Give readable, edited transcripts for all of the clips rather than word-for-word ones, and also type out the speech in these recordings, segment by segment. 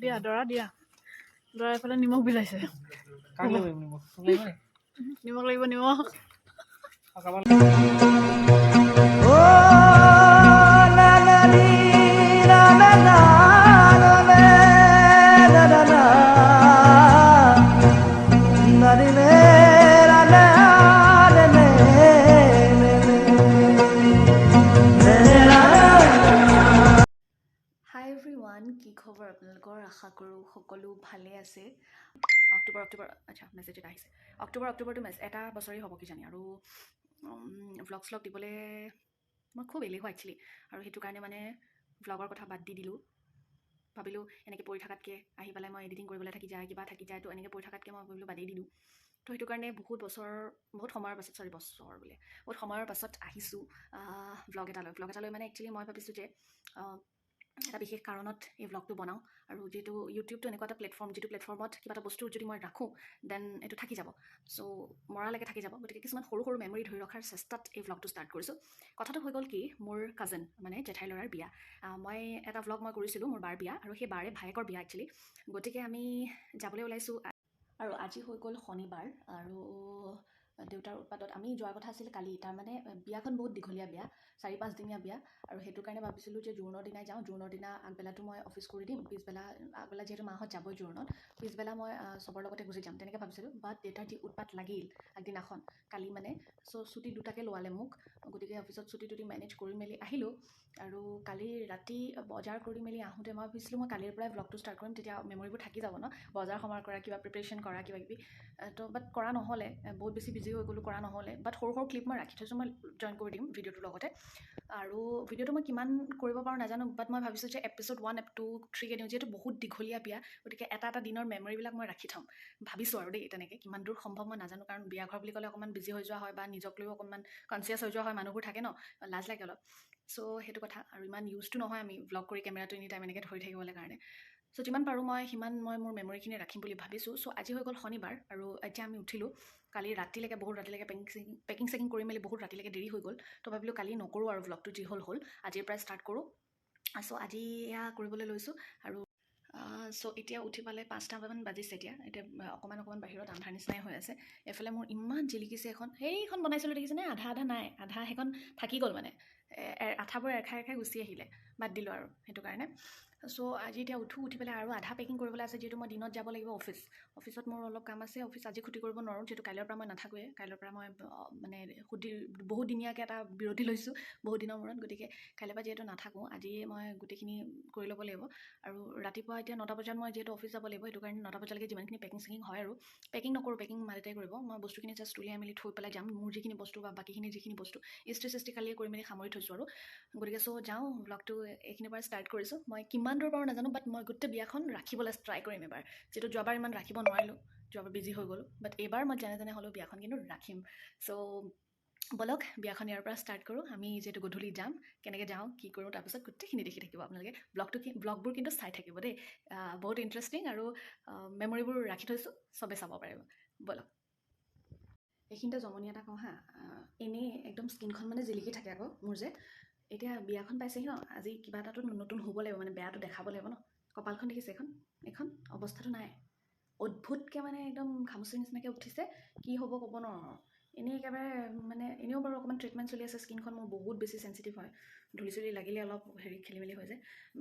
দিয়া দৰা দিয়া দৰা এফালে নিমখ বিলাইছে কাক লাগিব নিমখ লাগিব নে নিমখ লাগিব নিমখ হাই এভৰিৱান, কি খবৰ আপোনালোকৰ? আশা কৰোঁ সকলো ভালে আছে। অক্টোবৰ আচ্ছা মেছেজ এটা আহিছে। অক্টোবৰটো এটা বছৰেই হ'ব কিজানি। আৰু ভ্লগ শ্লগ দিবলৈ মই খুব এলেহুৱা একচুৱেলি, আৰু সেইটো কাৰণে মানে ভ্লগৰ কথা বাদ দি দিলোঁ। ভাবিলোঁ এনেকৈ পৰি থকাতকৈ আহি পেলাই মই এডিটিং কৰিবলৈ থাকি যায়, কিবা থাকি যায়, তো এনেকৈ পৰি থকাতকৈ মই ভাবিলোঁ বাদেই দিলোঁ। তো সেইটো কাৰণে বহুত সময়ৰ পাছত আহিছোঁ ভ্লগ এটালৈ মানে একচুৱেলি মই ভাবিছোঁ যে এটা বিশেষ কাৰণত এই ভ্লগটো বনাওঁ। আৰু যিহেতু ইউটিউবটো এনেকুৱা এটা প্লেটফৰ্ম, যিটো প্লেটফৰ্মত কিবা এটা বস্তু যদি মই ৰাখোঁ দেন এইটো থাকি যাব, চ' মৰালৈকে থাকি যাব। গতিকে কিছুমান সৰু সৰু মেমৰি ধৰি ৰখাৰ চেষ্টাত এই ভ্লগটো ষ্টাৰ্ট কৰিছোঁ। কথাটো হৈ গ'ল কি, মোৰ কাজিন মানে জেঠাই ল'ৰাৰ বিয়া। মই এটা ভ্লগ মই কৰিছিলোঁ মোৰ বাৰ বিয়া, আৰু সেই বাৰে ভায়েকৰ বিয়া একচুৱেলি। গতিকে আমি যাবলৈ ওলাইছোঁ। আৰু আজি হৈ গ'ল শনিবাৰ, আৰু দেউতাৰ উৎপাতত আমি যোৱাৰ কথা আছিল কালি। তাৰমানে বিয়াখন বহুত দীঘলীয়া বিয়া, 4-5 দিনীয়া বিয়া, আৰু সেইটো কাৰণে ভাবিছিলোঁ যে জোৰোণৰ দিনাই যাওঁ। জোৰোণৰ দিনা আগবেলাটো মই অফিচ কৰি দিম, আগবেলা যিহেতু মাহঁত যাবই জোৰোণত, পিছবেলা মই চবৰ লগতে গুচি যাম, তেনেকৈ ভাবিছিলোঁ। বাট দেউতাৰ যি উৎপাত লাগিল আগদিনাখন কালি মানে, চ' ছুটি দুটাকৈ লোৱালে মোক। গতিকে অফিচত ছুটি মেনেজ কৰি মেলি আহিলোঁ। আৰু কালি ৰাতি বজাৰ কৰি মেলি আহোঁতে মই ভাবিছিলোঁ মই কালিৰ পৰাই ভ্লগটো ষ্টাৰ্ট কৰিম, তেতিয়া মেমৰিবোৰ থাকি যাব ন, বজাৰ সমাৰ কৰা, কিবা প্ৰিপেৰেশ্যন কৰা, কিবা কিবি। তো বাট কৰা নহ'লে, বহুত বেছি বিজি হৈ গ'লোঁ, কৰা নহ'লে। বাট সৰু সৰু ক্লিপ মই ৰাখি থৈছোঁ, মই জইন কৰি দিম ভিডিঅ'টোৰ লগতে। আৰু ভিডিঅ'টো মই কিমান কৰিব পাৰোঁ নাজানো, বাট মই ভাবিছোঁ যে এপিছ'ড 1, 2, 3 দিওঁ, যিহেতু বহুত দীঘলীয়া বিয়া। গতিকে এটা দিনৰ মেমৰিবিলাক মই ৰাখি থ'ম ভাবিছোঁ আৰু দেই। তেনেকৈ কিমান দূৰ সম্ভৱ মই নাজানো, কাৰণ বিয়া ঘৰ বুলি ক'লে অকণমান বিজি হৈ যোৱা হয়, বা নিজক লৈও অকণমান কনচিয়াছ হৈ যোৱা হয়, মানুহবোৰ থাকে ন, লাজ লাগে অলপ। চ' সেইটো কথা। আৰু ইমান ইউজটো নহয় আমি ভ্লগ কৰি কেমেৰাটো এনি টাইম এনেকৈ ধৰি থাকিবলৈ কাৰণে। চ' যিমান পাৰোঁ সিমান মই মোৰ মেমৰিখিনি ৰাখিম বুলি ভাবিছোঁ। চ' আজি হৈ গ'ল শনিবাৰ, আৰু এতিয়া আমি উঠিলোঁ। কালি ৰাতিলৈকে বহুত ৰাতিলৈকে পেকিং চেকিং কৰি মেলি বহুত ৰাতিলৈকে দেৰি হৈ গ'ল। তো ভাবিলোঁ কালি নকৰোঁ আৰু ভ্লগটো, যি হ'ল আজিৰ পৰাই ষ্টাৰ্ট কৰোঁ। চ' আজি এয়া কৰিবলৈ লৈছোঁ। আৰু চ' এতিয়া উঠি পালে 5টামান বাজিছে। এতিয়া অকণমান বাহিৰত আন্ধাৰ নিচিনাই হৈ আছে। এফালে মোৰ ইমান জিলিকিছে সেইখন বনাইছিলোঁ দেখিছেনে? আধা নাই, আধা সেইখন থাকি গ'ল মানে, আঠাবোৰ এৰখাই গুচি আহিলে, বাদ দিলোঁ আৰু সেইটো কাৰণে। চ' আজি এতিয়া উঠি পেলাই আৰু আধা পেকিং কৰিবলৈ আছে, যিহেতু মই দিনত যাব লাগিব অফিচত মোৰ অলপ কাম আছে। অফিচ আজি ক্ষতি কৰিব নোৱাৰোঁ, যিহেতু কাইলৈৰ পৰা মই নাথাকোঁৱে। কাইলৈৰ পৰা মই মানে বহুদিনীয়াকৈ এটা বিৰতি লৈছোঁ, বহুত দিনৰ মূৰত। গতিকে কাইলৈৰ পৰা যিহেতু নাথাকোঁ, আজিয়ে মই গোটেইখিনি কৰি ল'ব লাগিব। আৰু ৰাতিপুৱা এতিয়া 9টা বজাত মই যিহেতু অফিচ যাব লাগিব, সেইটো কাৰণে 9টা বজালৈকে যিমানখিনি পেকিং চেকিং হয়, আৰু পেকিং নকৰোঁ, পেকিং মা দেউতাই কৰিব। মই বস্তুখিনি জাষ্ট উলিয়াই মেলি থৈ পেলাই যাম। মোৰ যিখিনি বস্তু বা বাকীখিনি যিখিনি বস্তু ইস্ত্ৰি চিস্ত্ৰি কালিয়ে কৰি মেলি সামৰি থৈছোঁ আৰু। গতিকে চ' যাওঁ, ভ্লগটো এইখিনিৰ পৰা ষ্টাৰ্ট কৰিছোঁ। মই কিমান দূৰ পাৰোঁ নাজানো, বাট মই গোটেই বিয়াখন ৰাখিবলৈ ট্ৰাই কৰিম এবাৰ। যিহেতু যোৱাবাৰ ইমান ৰাখিব নোৱাৰিলোঁ, যোৱাবাৰ বিজি হৈ গ'লোঁ, বাট এইবাৰ মই যেনে হ'লেও বিয়াখন কিন্তু ৰাখিম। চ' ব'লক বিয়াখন ইয়াৰ পৰা ষ্টাৰ্ট কৰোঁ। আমি যিহেতু গধূলি যাম, কেনেকৈ যাওঁ, কি কৰোঁ, তাৰপিছত গোটেইখিনি দেখি থাকিব আপোনালোকে। ভ্লগবোৰ কিন্তু চাই থাকিব দেই, বহুত ইণ্টাৰেষ্টিং, আৰু মেমৰিবোৰ ৰাখি থৈছোঁ, চবেই চাব পাৰিব। ব'লক। এইখিনিতে জমনি এটা কওঁ হা, এনেই একদম স্কিনখন মানে জিলিকি থাকে আকৌ মোৰ যে। এতিয়া বিয়াখন পাইছেহি ন, আজি কিবা এটাতো নতুন হ'ব লাগিব, মানে বেয়াটো দেখাব লাগিব ন। কপালখন দেখিছে, এইখন অৱস্থাটো নাই, অদ্ভুতকৈ মানে একদম ঘামচিৰ নিচিনাকৈ উঠিছে। কি হ'ব ক'ব নোৱাৰোঁ। এনেই একেবাৰে মানে, এনেও বাৰু অকণমান ট্ৰিটমেণ্ট চলি আছে, স্কিনখন মোৰ বহুত বেছি চেঞ্চিটিভ হয়, ধূলি চুলি লাগিলে অলপ খেলি মেলি হৈ যায়।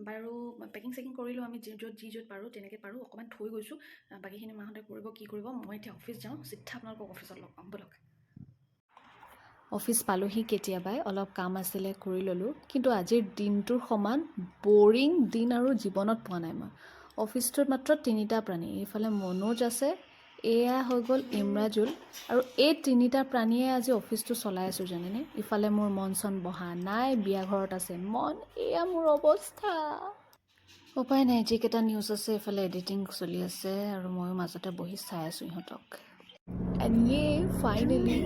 বাৰু পেকিং চেকিং কৰিলোঁ আমি, য'ত পাৰোঁ তেনেকৈ পাৰোঁ, অকণমান থৈ গৈছোঁ। বাকীখিনি মাহঁতে কৰিব, কি কৰিব। মই এতিয়া অফিচ যাওঁ, চিধা আপোনালোকক অফিচত লগ পাম, ব'লক। অফিচ পালোহি কেতিয়াবাই, অলপ কাম আছিলে কৰি ল'লোঁ। কিন্তু আজিৰ দিনটোৰ সমান বৰিং দিন আৰু জীৱনত পোৱা নাই মই। অফিচটোত মাত্ৰ 3টা প্ৰাণী, এইফালে মনোজ আছে, এয়া হৈ গ'ল ইমৰাজুল, আৰু এই 3টা প্ৰাণীয়ে আজি অফিচটো চলাই আছোঁ জানেনে। ইফালে মোৰ মন চন বহা নাই, বিয়া ঘৰত আছে মন, এয়া মোৰ অৱস্থা। উপায় নাই, যিকেইটা নিউজ আছে এইফালে এডিটিং চলি আছে, আৰু ময়ো মাজতে বহি চাই আছোঁ ইহঁতক। এণ্ড ফাইনেলি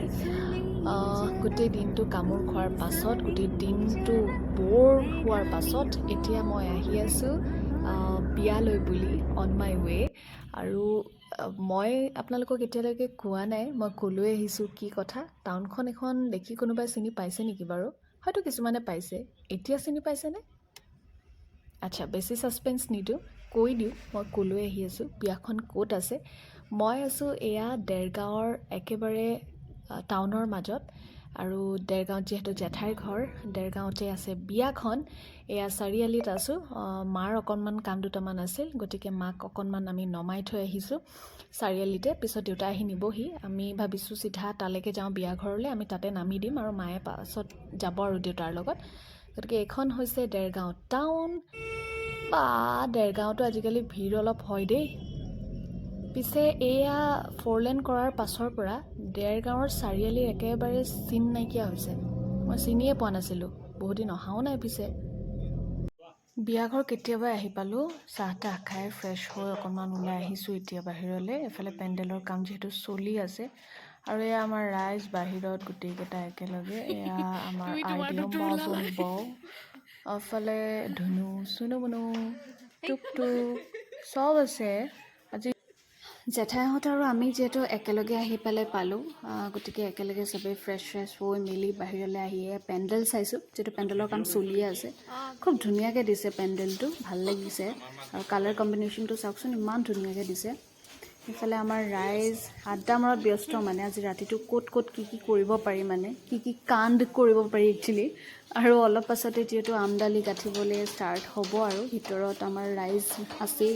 গোটেই দিনটো কামোৰ খোৱাৰ পাছত, গোটেই দিনটো ব'ৰ হোৱাৰ পাছত এতিয়া মই আহি আছোঁ বিয়ালৈ বুলি, অন মাই ৱে। আৰু মই আপোনালোকক এতিয়ালৈকে কোৱা নাই, মই ক'লৈ আহিছোঁ, কি কথা। টাউনখন এখন দেখি কোনোবাই চিনি পাইছে নেকি বাৰু? হয়তো কিছুমানে পাইছে। এতিয়া চিনি পাইছেনে? আচ্ছা বেছি ছাছপেন্স নিদিওঁ কৈ দিওঁ মই ক'লৈ আহি আছোঁ বিয়াখন ক'ত আছে মই আছোঁ এয়া দেৰগাঁৱৰ একেবাৰে টাউনৰ মাজত আৰু দেৰগাঁৱত যিহেতু জেঠাইৰ ঘৰ দেৰগাঁৱতে আছে বিয়াখন এয়া চাৰিআলিত আছোঁ মাৰ অকণমান কাম দুটামান আছিল গতিকে মাক অকণমান আমি নমাই থৈ আহিছোঁ চাৰিআলিতে পিছত দেউতা আহি নিবহি আমি ভাবিছোঁ চিধা তালৈকে যাওঁ বিয়া ঘৰলৈ আমি তাতে নামি দিম আৰু মায়ে পাছত যাব আৰু দেউতাৰ লগত গতিকে এইখন হৈছে দেৰগাঁও টাউন বা দেৰগাঁৱতো আজিকালি ভিৰ অলপ হয় দেই পিছে এয়া 4 লেন কৰাৰ পাছৰ পৰা দেৰগাঁৱৰ চাৰিআলিৰ একেবাৰে চিন নাইকিয়া হৈছে মই চিনিয়ে পোৱা নাছিলোঁ বহুত দিন অহাও নাই পিছে বিয়াঘৰ কেতিয়াবাই আহি পালোঁ চাহ তাহ খাই ফ্ৰেছ হৈ অকণমান ওলাই আহিছোঁ এতিয়া বাহিৰলৈ এফালে পেণ্ডেলৰ কাম যিহেতু চলি আছে আৰু এয়া আমাৰ ৰাইজ বাহিৰত গোটেইকেইটা একেলগে এয়া আমাৰ আইডিও বৌ এফালে ধুনু চুনু মুনু টুকটুক চব আছে আজি জেঠাইহঁত আৰু আমি যিহেতু একেলগে আহি পেলাই পালোঁ গতিকে একেলগে চবেই ফ্ৰেছ হৈ মেলি বাহিৰলৈ আহিয়ে পেণ্ডেল চাইছোঁ যিহেতু পেণ্ডেলৰ কাম চলিয়ে আছে খুব ধুনীয়াকৈ দিছে পেণ্ডেলটো ভাল লাগিছে আৰু কালাৰ কম্বিনেশ্যনটো চাওকচোন ইমান ধুনীয়াকৈ দিছে ইফালে আমাৰ ৰাইজ আড্ডা মৰাত ব্যস্ত মানে আজি ৰাতিটো ক'ত ক'ত কি কৰিব পাৰি মানে কি কাণ্ড কৰিব পাৰি একচুৱেলি আৰু অলপ পাছতে যিহেতু আমদালি গাঁঠিবলৈ ষ্টাৰ্ট হ'ব আৰু ভিতৰত আমাৰ ৰাইজ আছেই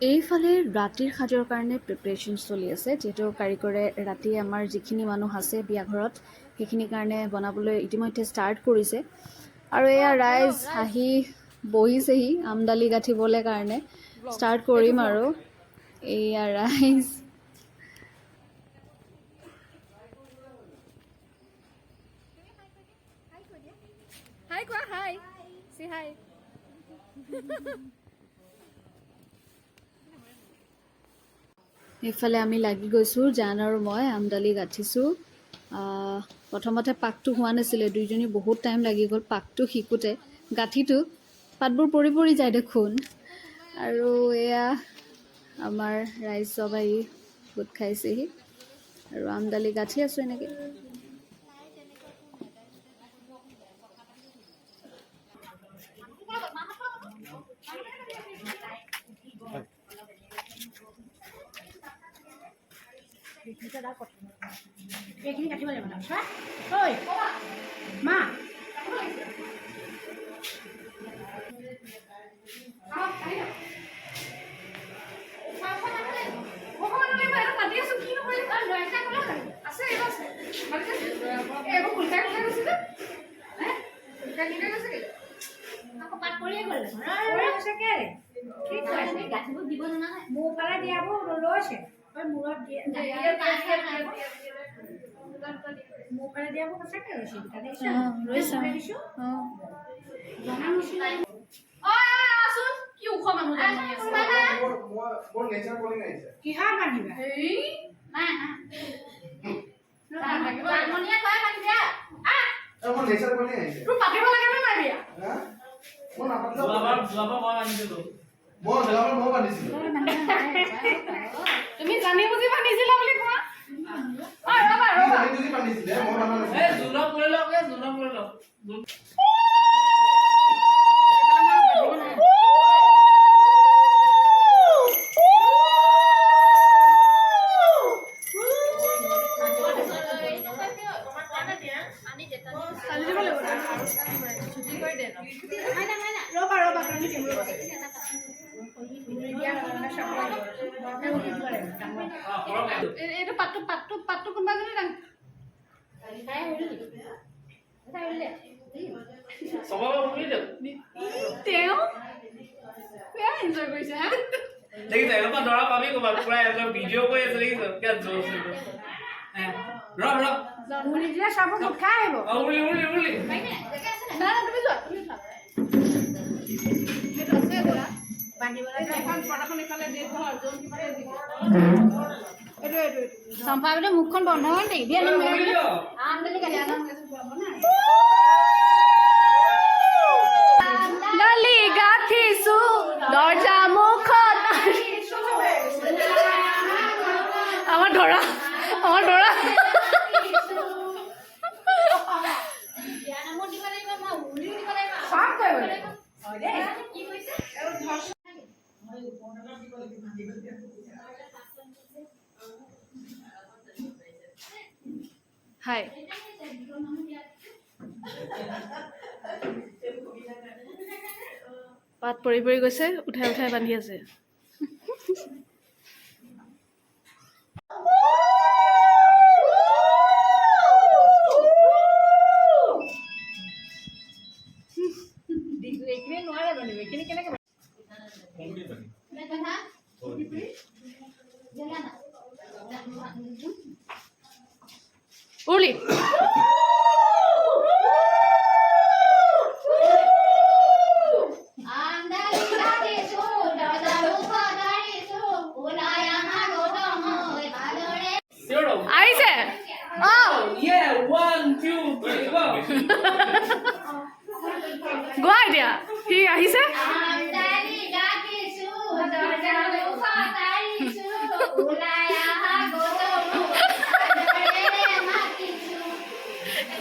এইফালে ৰাতিৰ সাজৰ কাৰণে প্ৰিপাৰেশ্যন চলি আছে যিহেতু কাৰিকৰে ৰাতি আমাৰ যিখিনি মানুহ আছে বিয়াঘৰত সেইখিনিৰ কাৰণে বনাবলৈ ইতিমধ্যে ষ্টাৰ্ট কৰিছে আৰু এয়া ৰাইজ আহি বহিছেহি আমদালি গাঁঠিবলৈ কাৰণে ষ্টাৰ্ট কৰিম আৰু এয়া ৰাইজ হাই কোৱা হাই চি হাই এইফালে আমি লাগি গৈছোঁ জান আৰু মই আমদালি গাঁঠিছোঁ প্ৰথমতে পাকটো হোৱা নাছিলে দুইজনী বহুত টাইম লাগি গ'ল পাকটো শিকোঁতে গাঁঠিটো পাতবোৰ পৰি পৰি যায় দেখোন আৰু এয়া আমাৰ ৰাইজ চব আহি গোট খাইছেহি আৰু আমদালি গাঁঠি আছোঁ এনেকৈ এইখিনি কাটিব লাগিব ঐ মা মোৰ ফালে দিয়াব লৈছে মূৰত মোৰ ফালে দিয়াব সঁচাকৈ লৈছে দিছোঁ কিহৰ বান্ধিবা তুমি জানি বুজি বান্ধিছিলা বুলি কোৱা এইটো পাতটো কোনোবা যদি তেওঁ বেয়া এনজয় কৰিছে হা দেখিছে এনেকুৱা দৰা পাবি ক'ৰবাত পুৰা একদম ভিডিঅ' কৰি আছে দেখিছ কিয় জোৰ উৰি দিলে চাব খাই আহিব উৰুলি তুমি যোৱা সেইটো আছে দাদা বান্ধিবলৈ এখন ফটাখন ইফালে দি এইটো চম্পা বাইদেউ মুখখন বন্ধ হয় নেকি বিয়া ডালি গাঁঠিছো দৰ্জা মুখত আমাৰ ধৰা সব কৰিব হাই পাত পৰি পৰি গৈছে উঠাই উঠাই বান্ধি আছে উৰ্লি আহিছে Yeah, 1, 2, 3, go. গোৱা এতিয়া সি আহিছে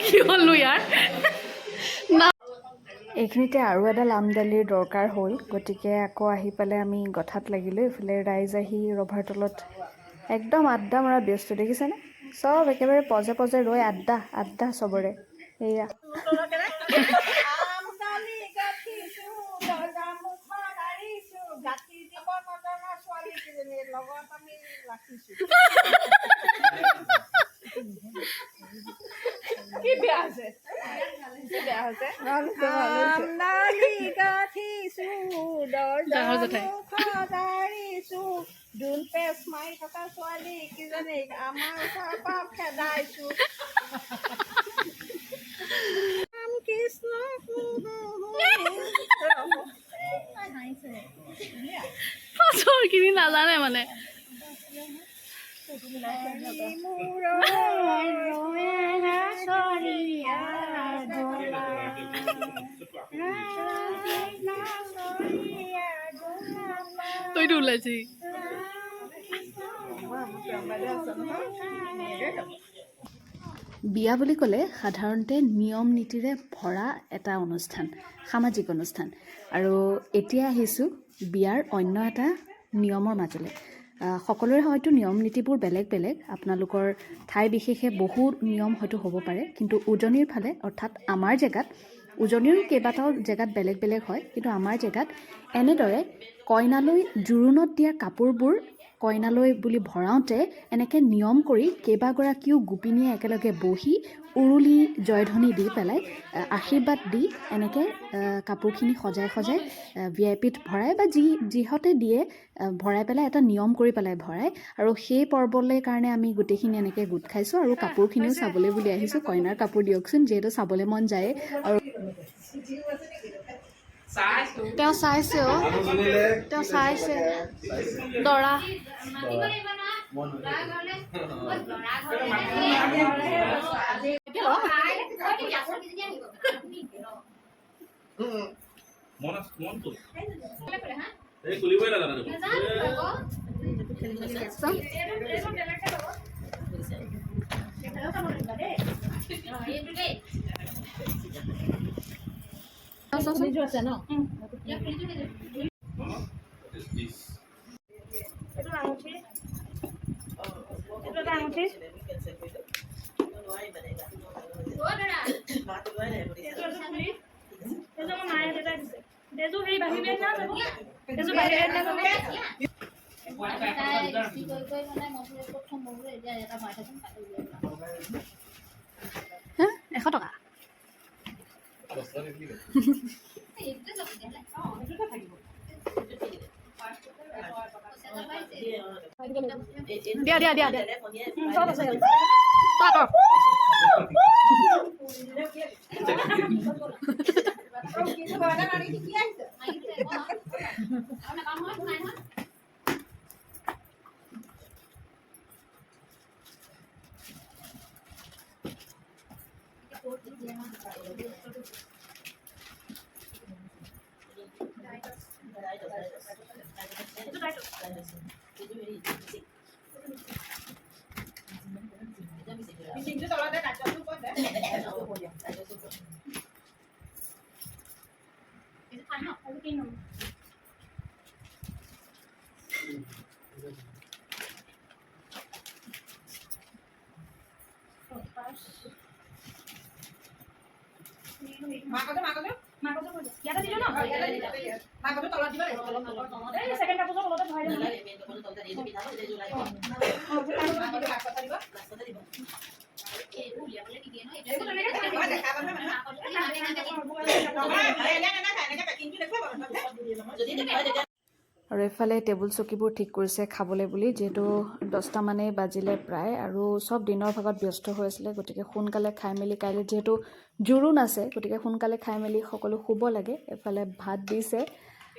কি হ'লো ইয়াৰ এইখিনিতে আৰু এডাল আমদালিৰ দৰকাৰ হ'ল গতিকে আকৌ আহি পেলাই আমি গঠাত লাগিলোঁ এইফালে ৰাইজ আহি ৰভাৰ তলত একদম আড্ডা মৰা ব্যস্ত দেখিছেনে চব একেবাৰে পজে পজে ৰৈ আড্ডা চবৰে এয়া কি বেয়া হৈছে ডাঙৰ জেঠাই পেচ মাৰি থকা ছোৱালী কিজনী আমাৰ ওচৰৰ পৰা খেদাইছো কৃষ্ণ পাছৰখিনি নাজানে মানে তইতো ওলাইছি বিয়া বুলি ক'লে সাধাৰণতে নিয়ম নীতিৰে ভৰা এটা অনুষ্ঠান সামাজিক অনুষ্ঠান আৰু এতিয়া আহিছোঁ বিয়াৰ অন্য এটা নিয়মৰ মাজলৈ সকলোৰে হয়তো নিয়ম নীতিবোৰ বেলেগ বেলেগ আপোনালোকৰ ঠাই বিশেষে বহু নিয়ম হয়তো হ'ব পাৰে কিন্তু উজনিৰ ফালে অৰ্থাৎ আমাৰ জেগাত উজনিৰো কেইবাটাও জেগাত বেলেগ বেলেগ হয় কিন্তু আমাৰ জেগাত এনেদৰে কইনালৈ জোৰোণত দিয়া কাপোৰবোৰ কইনালৈ বুলি ভৰাওঁতে এনেকৈ নিয়ম কৰি কেইবাগৰাকীও গোপিনীয়ে একেলগে বহি উৰুলি জয়ধ্বনি দি পেলাই আশীৰ্বাদ দি এনেকৈ কাপোৰখিনি সজাই সজাই ভিআইপিত ভৰাই বা যিহঁতে দিয়ে ভৰাই পেলাই এটা নিয়ম কৰি পেলাই ভৰাই আৰু সেই পৰ্বলৈ কাৰণে আমি গোটেইখিনি এনেকৈ গোট খাইছোঁ আৰু কাপোৰখিনিও চাবলৈ বুলি আহিছোঁ কইনাৰ কাপোৰ দিয়কচোন যিহেতু চাবলৈ মন যায় আৰু তেওঁ চাইছে তেওঁ চাইছে দৰা $100 দিয়া দিয়া দিয়া দিয়া চব আছে ইয়াতে দিলো ন মাকটো তলত দিব লাগিব এই সেকেন্ড কাপোৰ তলতে ভৰাই দিম তলতে দি পিঠা হৈ যায় আৰু এফালে টেবুল চকীবোৰ ঠিক কৰিছে খাবলৈ বুলি, যিহেতু 10টা মানেই বাজিলে প্ৰায়, আৰু চব দিনৰ ভাগত ব্যস্ত হৈ আছিলে, গতিকে সোনকালে খাই মেলি কাইলৈ যিহেতু জোৰোণ আছে, গতিকে সোনকালে খাই মেলি সকলো শুব লাগে। এফালে ভাত দিছে,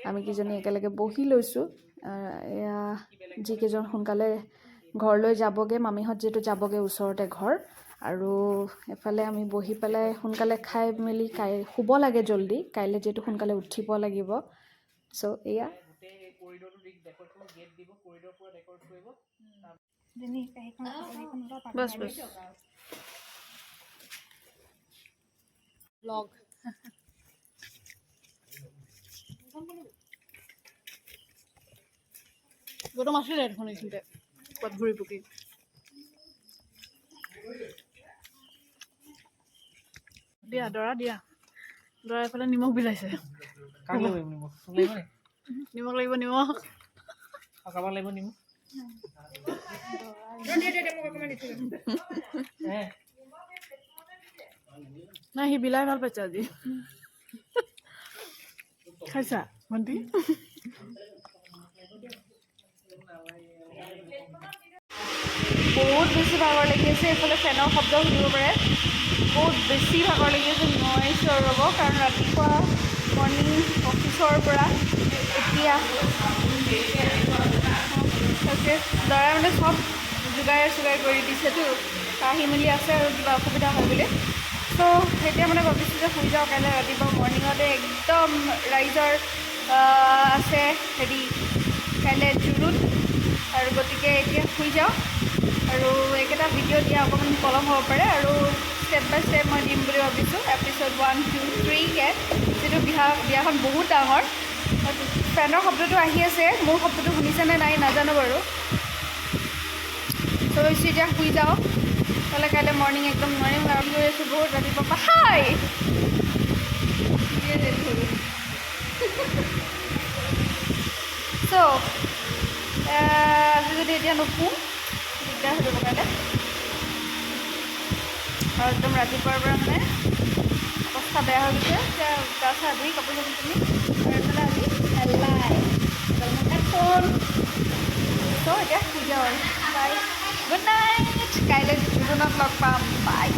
আমি কিজনী একেলগে বহি লৈছোঁ। এয়া যিকেইজন সোনকালে ঘৰলৈ যাবগৈ, মামীহঁত যিহেতু যাবগৈ, ওচৰতে ঘৰ, আৰু এফালে আমি বহি পেলাই সোনকালে খাই মেলি শুব লাগে জল্দি, কাইলৈ যিহেতু সোনকালে উঠিব লাগিব। চ' এয়া बस बस ब्लॉग গরম আসলে এখন এইখানতে কত ঘুরি পুকি দিয়া দৰা দিয়া দৰা এফালে নিমখ বিলাইছে নিমখ লাগিব নিমখ কাবাক লাগিব নিমখ নাই সি বিলাই ভাল পাইছে আজি খাইছা ভণ্টি বহুত বেছি ভাগৰ লাগি আছে এইফালে ফেনৰ শব্দ শুনিব পাৰে বহুত বেছি ভাগৰ লাগি আছে নোৱাৰিছোঁ আৰু ৰ'ব কাৰণ ৰাতিপুৱা মৰ্ণিং অফিচৰ পৰা এতিয়া তাকে দৰাই মানে চব যোগাৰ কৰি দিছেতো আহি মেলি আছে আৰু কিবা অসুবিধা হয় বুলি চ' এতিয়া মানে ভাবিছোঁ যে শুই যাওঁ কাইলৈ ৰাতিপুৱা মৰ্ণিঙতে একদম ৰাইজৰ আছে হেৰি কাইলৈ জোৰোণ আৰু গতিকে এতিয়া শুই যাওঁ আৰু এইকেইটা ভিডিঅ' দিয়া অকণমান পলম হ'ব পাৰে আৰু ষ্টেপ বাই ষ্টেপ মই দিম বুলি ভাবিছোঁ এপিছ'ড 1, 2, 3কৈ যিটো বিয়াখন বহুত ডাঙৰ ফেনৰ শব্দটো আহি আছে মোৰ শব্দটো শুনিছেনে নাই নাজানো বাৰু চ' ভাবিছোঁ এতিয়া শুই যাওঁ নহ'লে কাইলৈ মৰ্ণিং একদম নোৱাৰিম কাৰণ গৈ আছোঁ বহুত ৰাতিপুৱা হাই চ' আজি যদি এতিয়া নুশু দিগদাৰ হৈ যাব কাইলৈ আৰু একদম ৰাতিপুৱাৰ পৰা মানে অৱস্থা বেয়া হৈ গৈছে এতিয়া গা চা ধুই কাপোৰ চাপোৰ পিন্ধি আৰু এইফালে আজি হেল্লাই ফোন চ' এতিয়া শুই যাওঁ আৰু বাই গুড নাইট কাইলৈ জোৰোণত লগ পাম বাই